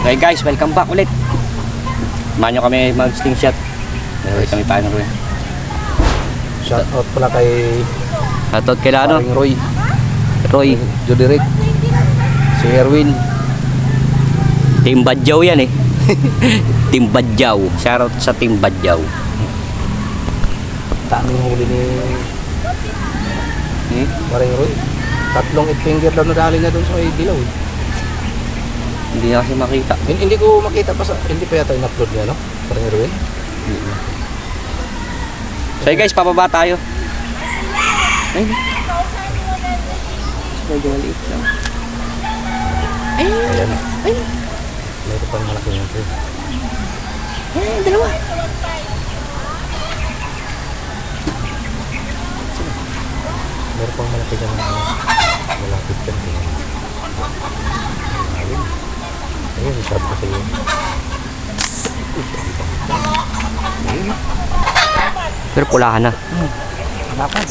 Okay guys, welcome back ulit. Samahan nyo kami mag-slingshot. Meron kami paano rin. Shoutout pala kay Shoutout kay ano? Roy. Jody Rick. Si Erwin. Team Badyaw yan eh. Team Badyaw. Shoutout sa Team Badyaw. Daming huli ni Paring Roy. 3 8-finger daw nadali na doon sa Dilaw. Hindi na kasi makita. Hindi ko makita pa hindi pa yata in-upload niya, no? Paring Erwin. So guys, pababa tayo. Ay. Medyo maliit lang. Ayan. Ay. Meron pang malaki yung ito. Dalawa. Meron pang malaki dyan na malapit dyan. Ayun, sabi ko sa iyo. Pero pulahan na. Dapat.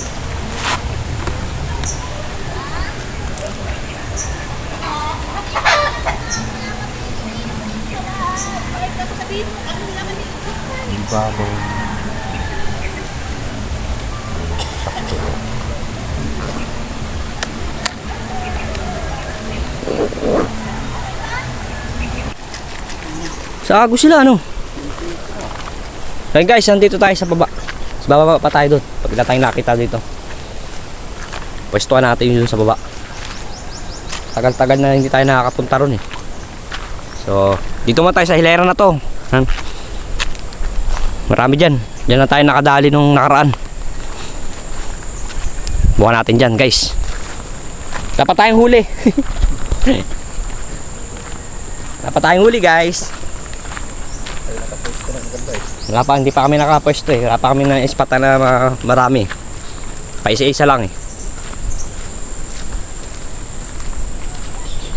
Bago. Sa Agos sila ano? Okay guys, nandito tayo sa baba. Sa baba pa tayo doon. Pagka tayong nakita dito. Pwestuhan natin yun sa baba. Tagal-tagal na hindi tayo nakakapunta ron eh. So, dito man tayo sa hilera na to. Marami dyan. Dyan na tayo nakadali nung nakaraan. Bukan natin dyan guys. Dapat tayong huli. Dapat tayong huli guys. Wala pa, hindi pa kami nakapwesto eh. Wala pa kami na spot na marami. Paisa-isa lang eh.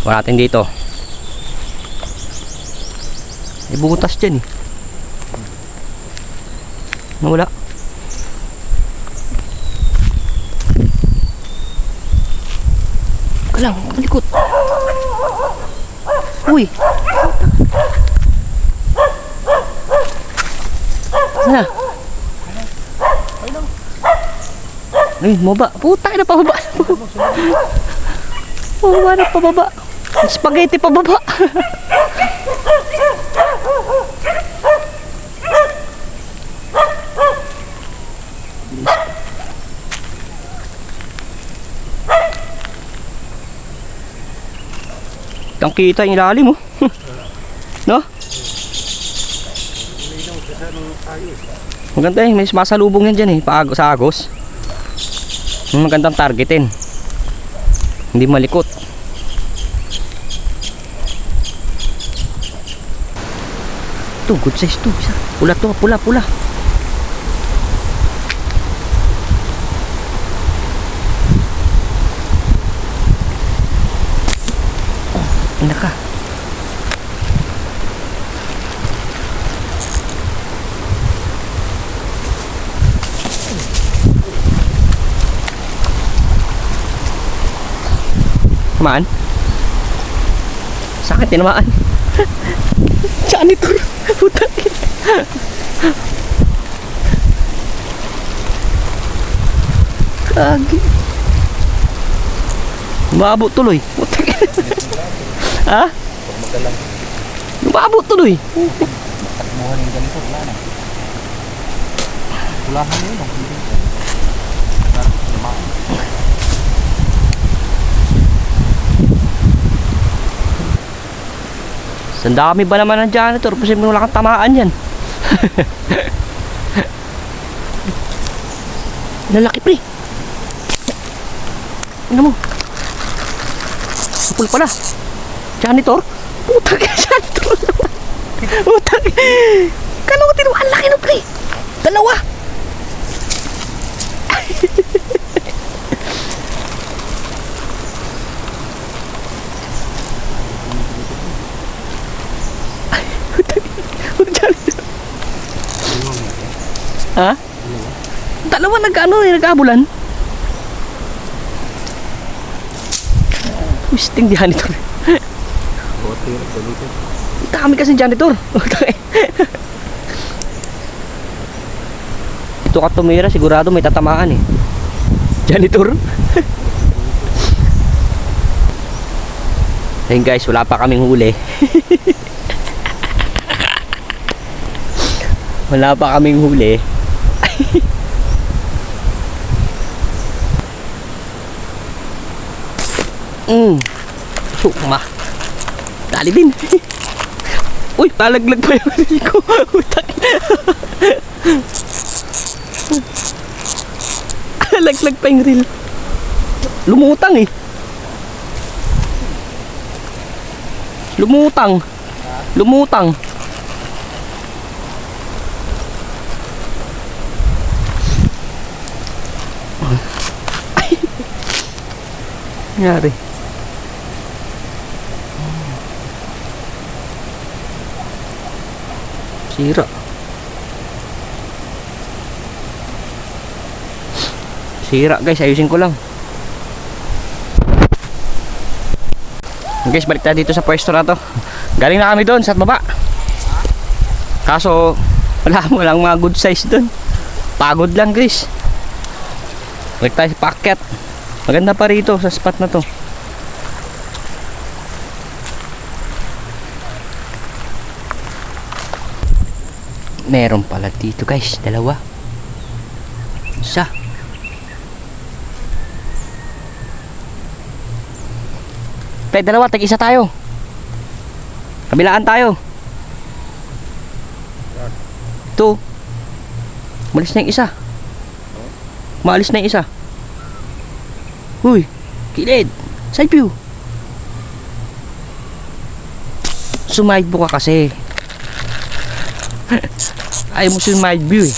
Wala natin dito. May butas dyan eh. Nawala. Kalang, malikot. Uy. Sana. Ay, mababa. Puta na pababa. Mababa na pababa. Spaghetti pababa. Ang kita yung ilalim mo. No? Maganda eh, may masalubong yan dyan eh, sa Agos. Magandang targetin. Hindi malikot. Ito, good size to. Pula to, pula. Ano ka? Tamaan? Sakit tinamaan. Saan ito? Putak. Kagi. Umabot tuloy. Putak. Ha? Umabot tuloy. Takbuhan yung ganito, wala na. Pulahan yun. Sandami ba naman ng janitor? Posible wala kang tamaan yan. Lalaki pre. Ano mo? Kapul pala. Janitor? Putang janitor. Putang. Kanutin mo. Ang laki no pre. Dalawa. Ha? Dalawa nag-abulan. Twisting diyan ito. Dami kasi janitor. Ito ka tumira, sigurado may tatamaan eh. Janitor. Ayun guys, wala pa kaming huli. Wala pa kaming huli. Sukma. Dali din. Uy, palaglag pa yung reel ko. Utak. Laglag pa yung reel. Lumutang eh. Lumutang. Lumutang. Ay. Nangyari. Sira. Sira guys, ayusin ko lang. Guys, balik tayo dito sa pwesto na to. Galing na kami doon sa baba. Kaso walang mga good size doon. Pagod lang guys. Balik tayo sa paakyat. Maganda pa rito sa spot na to. Meron pala dito guys, dalawa. Isa. Pe, dalawa, tag-isa tayo. Kabilaan tayo. Ito. Umalis na yung isa. Maalis na yung isa. Uy, kilid. Side view. Sumide mo ka kasi. Ayaw mo sumide view eh.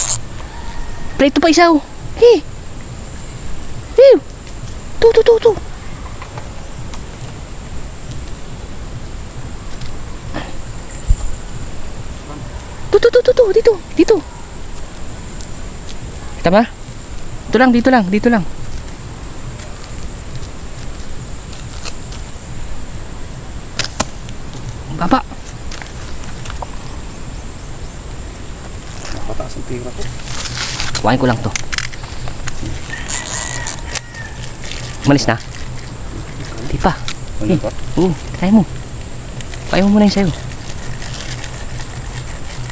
Pre, ito pa isa oh. Hey. Hey. Tu. Dito. Kita ba? Dito lang. Baba. Nakataas ang tira ko. Kuhain ko lang to. Umalis na? Di pa. Ano pa? Oo, try mo. Kuhain mo muna yung sayo.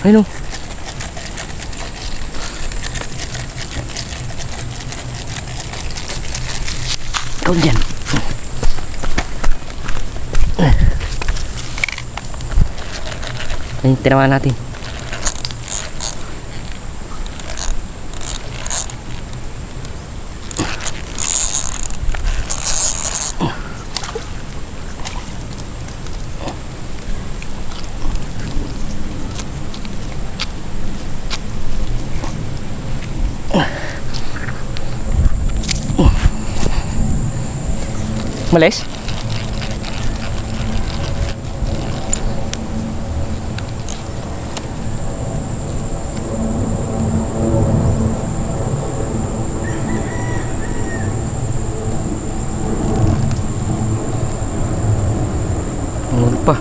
Ayun o. Ikaw dyan. Ayun, tinawa natin. Malis? Hul pa.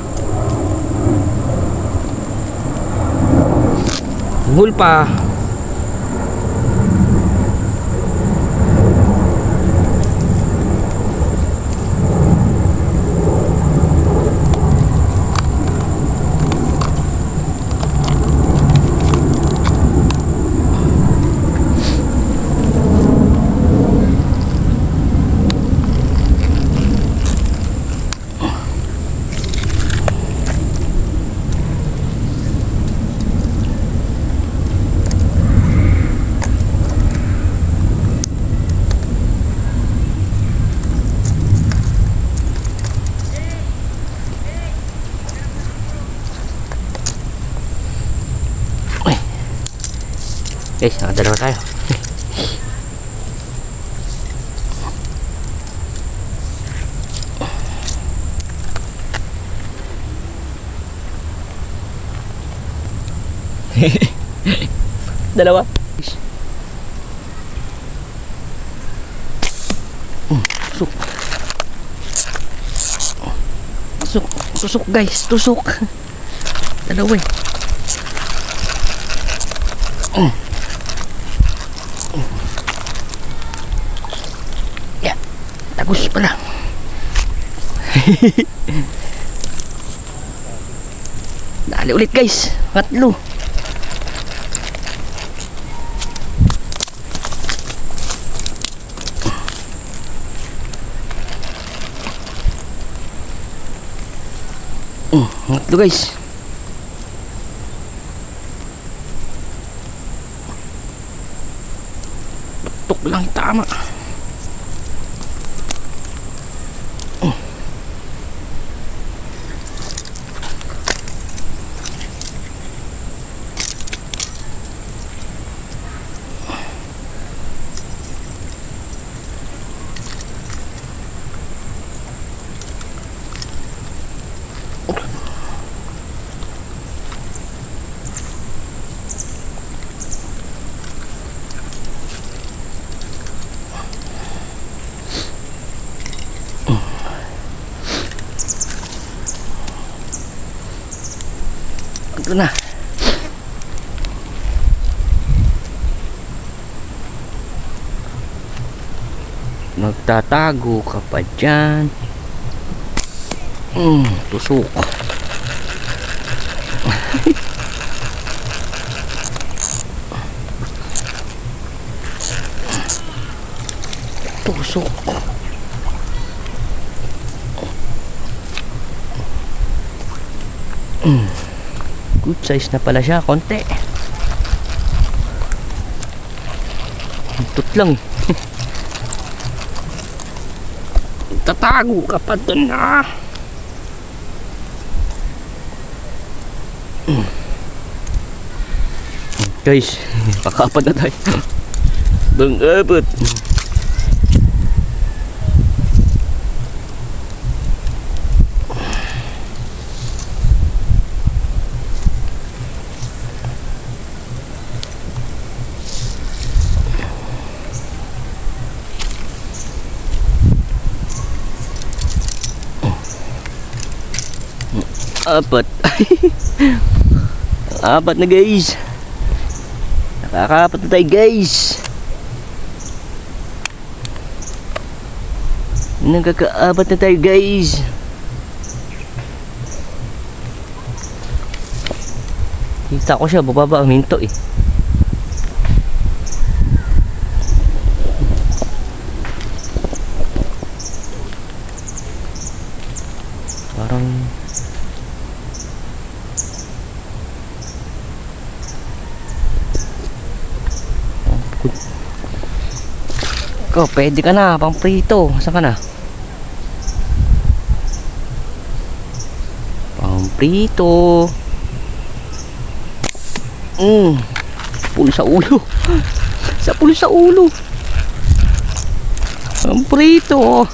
Hul pa. Guys, nakadalawa tayo. Dalawa. Tusok. Tusok guys, tusok. Dalawa eh. Yeah, tagus pala. Dali ulit guys, 3. Ito guys. Tuk lang tama. Ito na. Magtatago ka pa dyan. Tusok. Tusok. Good size na pala siya, konti. Tut lang. Tatago ka pa dun na. Guys, pakapat na tayo. Bang-abot. Apat. Apat na guys. Nakakaapat na tayo guys. Nakakaapat na tayo guys. Kita ko siya bababa ang minto eh. Parang ko, pwede ka na, pang prito. Saan ka na? Pang prito. Pulo sa ulo. Sa pulo sa ulo. Pang prito.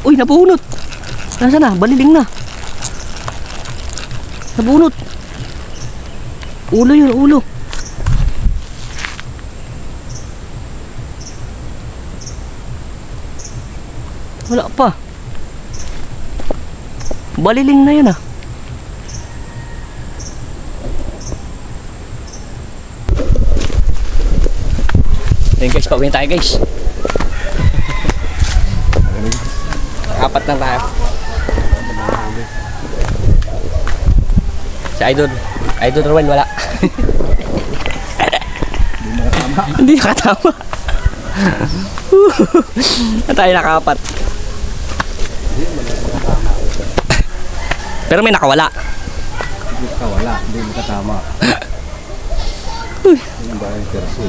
Uy, nabunot. Nasaan na? Baliling na. Nabunot. Ulo yun, ulo. Wala pa. Baliling na yun ah. Ayun guys, pauwiin tayo guys. Apat lang tayo. Si Idol Rowan wala. Hindi nakatama. Tayo nakaapat. Pero may nakawala. Hindi nakawala, hindi makatama. Hindi ba yung perso?